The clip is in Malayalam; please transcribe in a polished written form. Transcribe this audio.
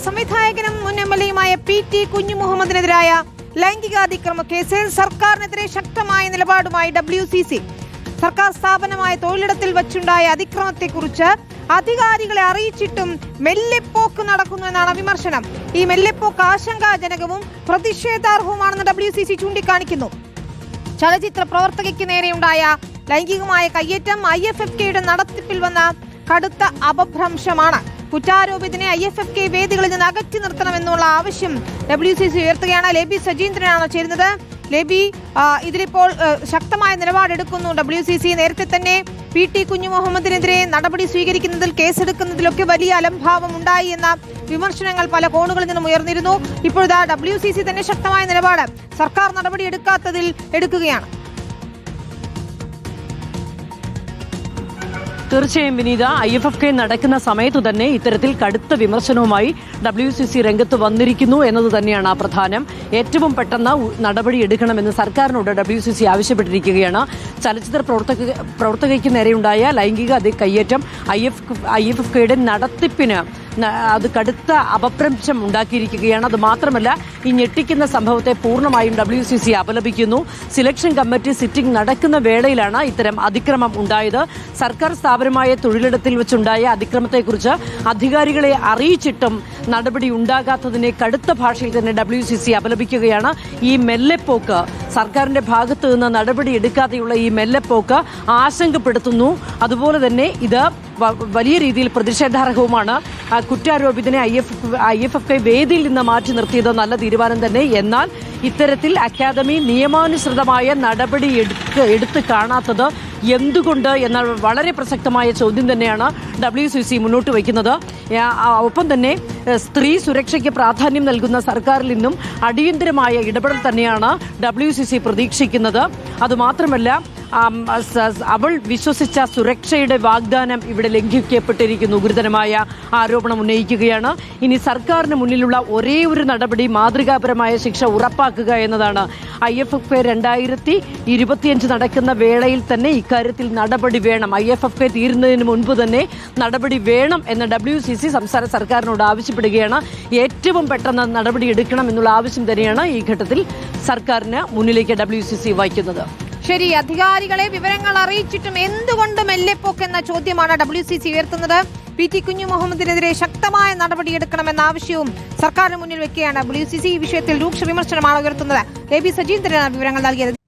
സംവിധായകനും മുൻ എംഎൽഎയുമായ പി.ടി. കുഞ്ഞുമുഹമ്മദിനെതിരായ ലൈംഗികാതിക്രമ കേസിൽ സർക്കാരിനെതിരെ ശക്തമായ നിലപാടുമായി WCC. സർക്കാർ സ്ഥാപനമായ തൊഴിലിടത്തിൽ വച്ചുണ്ടായ അതിക്രമത്തെക്കുറിച്ച് അധികാരികളെ അറിയിച്ചിട്ടും മെല്ലെപ്പോക്ക് നടക്കുന്നുവെന്നാണ് വിമർശനം. ഈ മെല്ലെപ്പോക്ക് ആശങ്കാജനകവും പ്രതിഷേധാർഹവുമാണെന്ന് WCC ചൂണ്ടിക്കാണിക്കുന്നു. ചലച്ചിത്ര പ്രവർത്തകയ്ക്ക് നേരെയുണ്ടായ ലൈംഗികമായ കയ്യേറ്റം IFFK നടത്തിപ്പിൽ വന്ന കടുത്ത അപഭ്രംശമാണ്. കുറ്റാരോപിതനെ IFFK വേദികളിൽ നിന്ന് അകറ്റി നിർത്തണമെന്നുള്ള ആവശ്യം WCC ഉയർത്തുകയാണ്. ലേബി സജീന്ദ്രനാണ് ചേരുന്നത്. ലേബി, ഇതിലിപ്പോൾ ശക്തമായ നിലപാടെടുക്കുന്നു WCC. നേരത്തെ തന്നെ പി.ടി. കുഞ്ഞുമുഹമ്മദിനെതിരെ നടപടി സ്വീകരിക്കുന്നതിൽ കേസെടുക്കുന്നതിലൊക്കെ വലിയ അലംഭാവം ഉണ്ടായി എന്ന വിമർശനങ്ങൾ പല കോണുകളിൽ നിന്നും ഉയർന്നിരുന്നു. ഇപ്പോഴത്തെ WCC തന്നെ ശക്തമായ നിലപാട് സർക്കാർ നടപടി എടുക്കാത്തതിൽ എടുക്കുകയാണ്. തീർച്ചയായും വിനീത, IFFK നടക്കുന്ന സമയത്ത് തന്നെ ഇത്തരത്തിൽ കടുത്ത വിമർശനവുമായി WCC രംഗത്ത് വന്നിരിക്കുന്നു എന്നത് തന്നെയാണ് പ്രധാനം. ഏറ്റവും പെട്ടെന്ന് നടപടി എടുക്കണമെന്ന് സർക്കാരിനോട് WCC ആവശ്യപ്പെട്ടിരിക്കുകയാണ്. ചലച്ചിത്ര പ്രവർത്തകയ്ക്ക് നേരെയുണ്ടായ ലൈംഗിക കയ്യേറ്റം IFFK നടത്തിപ്പിന് അത് കടുത്ത അപഭ്രംശം ഉണ്ടാക്കിയിരിക്കുകയാണ്. അത് മാത്രമല്ല, ഈ ഞെട്ടിക്കുന്ന സംഭവത്തെ പൂർണ്ണമായും WCC അപലപിക്കുന്നു. സിലക്ഷൻ കമ്മിറ്റി സിറ്റിംഗ് നടക്കുന്ന വേളയിലാണ് ഇത്തരം അതിക്രമം ഉണ്ടായത്. സർക്കാർ സ്ഥാപനമായ തൊഴിലിടത്തിൽ വെച്ചുണ്ടായ അതിക്രമത്തെക്കുറിച്ച് അധികാരികളെ അറിയിച്ചിട്ടും നടപടി ഉണ്ടാകാത്തതിനെ കടുത്ത ഭാഷയിൽ തന്നെ WCC അപലപിക്കുകയാണ്. ഈ മെല്ലെപ്പോക്ക്, സർക്കാരിന്റെ ഭാഗത്തു നിന്ന് നടപടി എടുക്കാതെയുള്ള ഈ മെല്ലെപ്പോക്ക് ആശങ്കപ്പെടുത്തുന്നു. അതുപോലെ തന്നെ ഇത് വലിയ രീതിയിൽ പ്രതിഷേധാർഹവുമാണ്. കുറ്റാരോപിതനെ IFFK വേദിയിൽ നിന്ന് മാറ്റി നിർത്തിയത് നല്ല തീരുമാനം തന്നെ. എന്നാൽ ഇത്തരത്തിൽ അക്കാദമി നിയമാനുസൃതമായ നടപടി എടുത്ത് കാണാത്തത് എന്തുകൊണ്ട് എന്ന വളരെ പ്രസക്തമായ ചോദ്യം തന്നെയാണ് WCC മുന്നോട്ട് വയ്ക്കുന്നത്. ഒപ്പം തന്നെ സ്ത്രീ സുരക്ഷയ്ക്ക് പ്രാധാന്യം നൽകുന്ന സർക്കാരിൽ നിന്നും അടിയന്തരമായ ഇടപെടൽ തന്നെയാണ് WCC പ്രതീക്ഷിക്കുന്നത്. അതുമാത്രമല്ല, അവൾ വിശ്വസിച്ച സുരക്ഷയുടെ വാഗ്ദാനം ഇവിടെ ലംഘിക്കപ്പെട്ടിരിക്കുന്നു. ഗുരുതരമായ ആരോപണം ഉന്നയിക്കുകയാണ്. ഇനി സർക്കാരിന് മുന്നിലുള്ള ഒരേ ഒരു നടപടി മാതൃകാപരമായ ശിക്ഷ ഉറപ്പാക്കുക എന്നതാണ്. IFFK 2025 നടക്കുന്ന വേളയിൽ തന്നെ ഇക്കാര്യത്തിൽ നടപടി വേണം. IFFK തീരുന്നതിന് മുൻപ് തന്നെ നടപടി വേണം എന്ന് WCC സംസ്ഥാന സർക്കാരിനോട് ആവശ്യപ്പെടുകയാണ്. ഏറ്റവും പെട്ടെന്ന് നടപടി എടുക്കണം എന്നുള്ള ആവശ്യം തന്നെയാണ് ഈ ഘട്ടത്തിൽ സർക്കാരിന് മുന്നിലേക്ക് WCC വയ്ക്കുന്നത്. ശരി, അധികാരികളെ വിവരങ്ങൾ അറിയിച്ചിട്ടും എന്തുകൊണ്ട് മെല്ലെപ്പോക്ക് എന്ന ചോദ്യമാണ് WCC ഉയർത്തുന്നത്. പി.ടി. കുഞ്ഞുമുഹമ്മദിനെതിരെ ശക്തമായ നടപടിയെടുക്കണമെന്ന ആവശ്യവും സർക്കാരിന് മുന്നിൽ വെക്കുകയാണ് WCC. ഈ വിഷയത്തിൽ രൂക്ഷ വിമർശനമാണ് ഉയർത്തുന്നത്. ലേബി സജീന്ദ്രനാണ് വിവരങ്ങൾ നൽകിയത്.